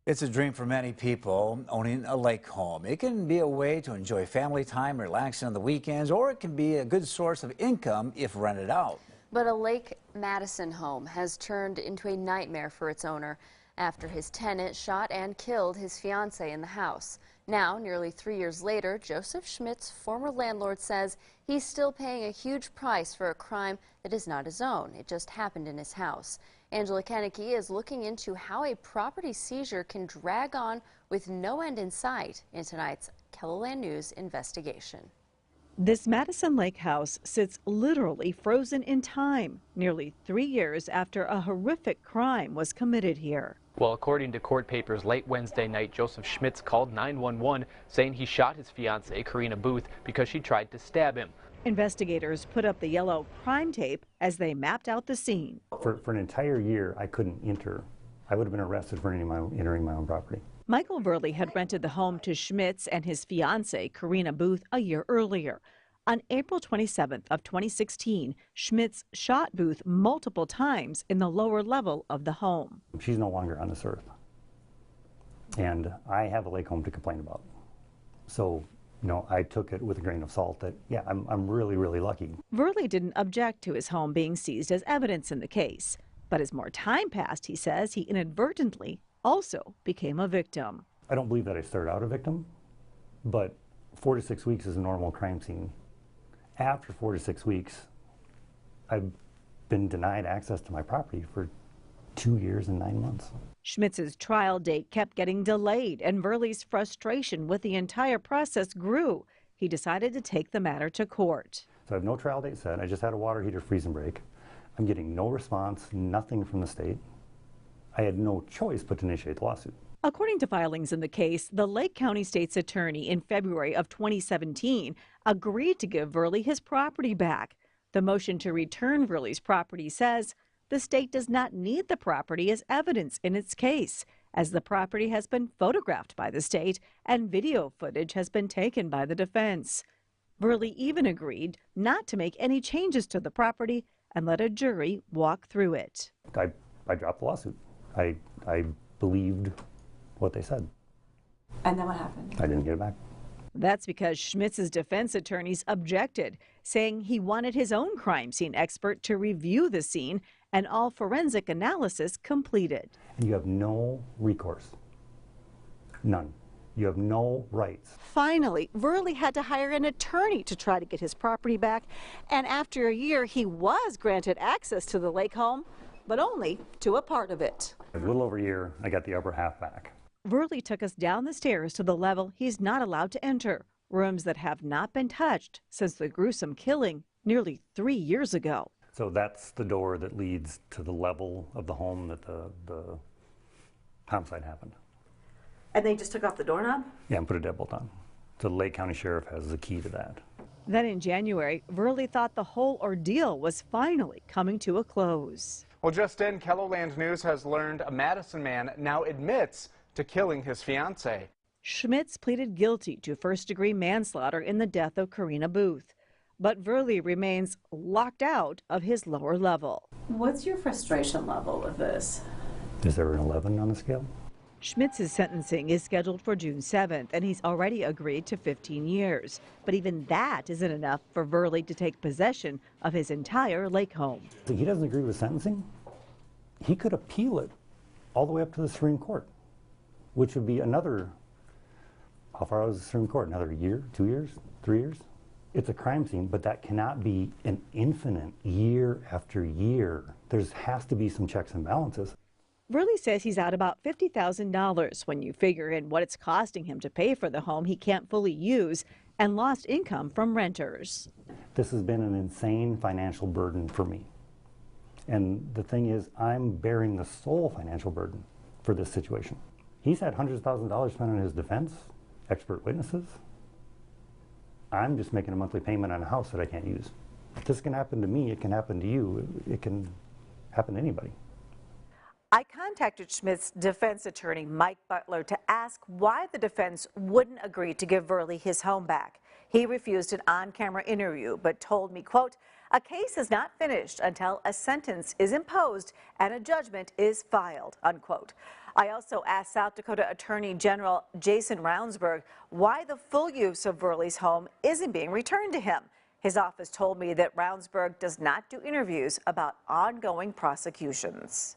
It's a dream for many people, owning a lake home. It can be a way to enjoy family time, relaxing on the weekends, or it can be a good source of income if rented out. But a Lake Madison home has turned into a nightmare for its owner after his tenant shot and killed his fiancée in the house. Now, nearly 3 years later, Joseph Schmidt's former landlord says he's still paying a huge price for a crime that is not his own. It just happened in his house. Angela Kennecke is looking into how a property seizure can drag on with no end in sight in tonight's KELOLAND News investigation. This Madison Lake house sits literally frozen in time, nearly 3 years after a horrific crime was committed here. Well, according to court papers, late Wednesday night, Joseph Schmitz called 911 saying he shot his fiancée, Karina Booth, because she tried to stab him. Investigators put up the yellow crime tape as they mapped out the scene. For an entire year, I couldn't enter. I would have been arrested for entering my own property. Michael Verley had rented the home to Schmitz and his fiancée, Karina Booth, a year earlier. On April 27th of 2016, Schmitz shot Booth multiple times in the lower level of the home. She's no longer on this earth, and I have a lake home to complain about. So, I took it with a grain of salt that, yeah, I'm really, really lucky. Verley didn't object to his home being seized as evidence in the case. But as more time passed, he says he inadvertently also became a victim. I don't believe that I started out a victim, but 4 to 6 weeks is a normal crime scene. After 4 to 6 weeks, I've been denied access to my property for 2 years and 9 months. Schmitz's trial date kept getting delayed, and Verley's frustration with the entire process grew. He decided to take the matter to court. So I have no trial date set. I just had a water heater freeze and break. I'm getting no response, nothing from the state. I had no choice but to initiate the lawsuit. According to filings in the case, the Lake County State's attorney in February of 2017 agreed to give Verley his property back. The motion to return Verley's property says the state does not need the property as evidence in its case, as the property has been photographed by the state and video footage has been taken by the defense. Verley even agreed not to make any changes to the property and let a jury walk through it. I dropped the lawsuit. I believed what they said. And then what happened? I didn't get it back. That's because Schmitz's defense attorneys objected, saying he wanted his own crime scene expert to review the scene and all forensic analysis completed. And you have no recourse. None. You have no rights. Finally, Verley had to hire an attorney to try to get his property back, and after a year he was granted access to the lake home, but only to a part of it. A little over a year, I got the upper half back. Verley took us down the stairs to the level he's not allowed to enter, rooms that have not been touched since the gruesome killing nearly 3 years ago. So that's the door that leads to the level of the home that the homicide happened. And they just took off the doorknob? Yeah, and put a deadbolt on. So the Lake County Sheriff has the key to that. Then in January, Verley thought the whole ordeal was finally coming to a close. Well, just in, KELOLAND News has learned a Madison man now admits to killing his fiancée. Schmitz pleaded guilty to first-degree manslaughter in the death of Karina Booth. But Verley remains locked out of his lower level. What's your frustration level with this? Is there an 11 on the scale? Schmitz's sentencing is scheduled for June 7th, and he's already agreed to 15 years. But even that isn't enough for Verley to take possession of his entire lake home. If he doesn't agree with sentencing, he could appeal it all the way up to the Supreme Court, which would be another, how far was the Supreme Court? Another year, 2 years, 3 years? It's a crime scene, but that cannot be an infinite year after year. There has to be some checks and balances. Verley says he's out about $50,000 when you figure in what it's costing him to pay for the home he can't fully use and lost income from renters. This has been an insane financial burden for me. And the thing is, I'm bearing the sole financial burden for this situation. He's had hundreds of thousands of dollars spent on his defense, expert witnesses. I'm just making a monthly payment on a house that I can't use. If this can happen to me, it can happen to you. It can happen to anybody. I contacted Schmidt's defense attorney, Mike Butler, to ask why the defense wouldn't agree to give Verley his home back. He refused an on-camera interview, but told me, quote, A case is not finished until a sentence is imposed and a judgment is filed, unquote. I also asked South Dakota Attorney General Jason Ravnsborg why the full use of Verley's home isn't being returned to him. His office told me that Ravnsborg does not do interviews about ongoing prosecutions.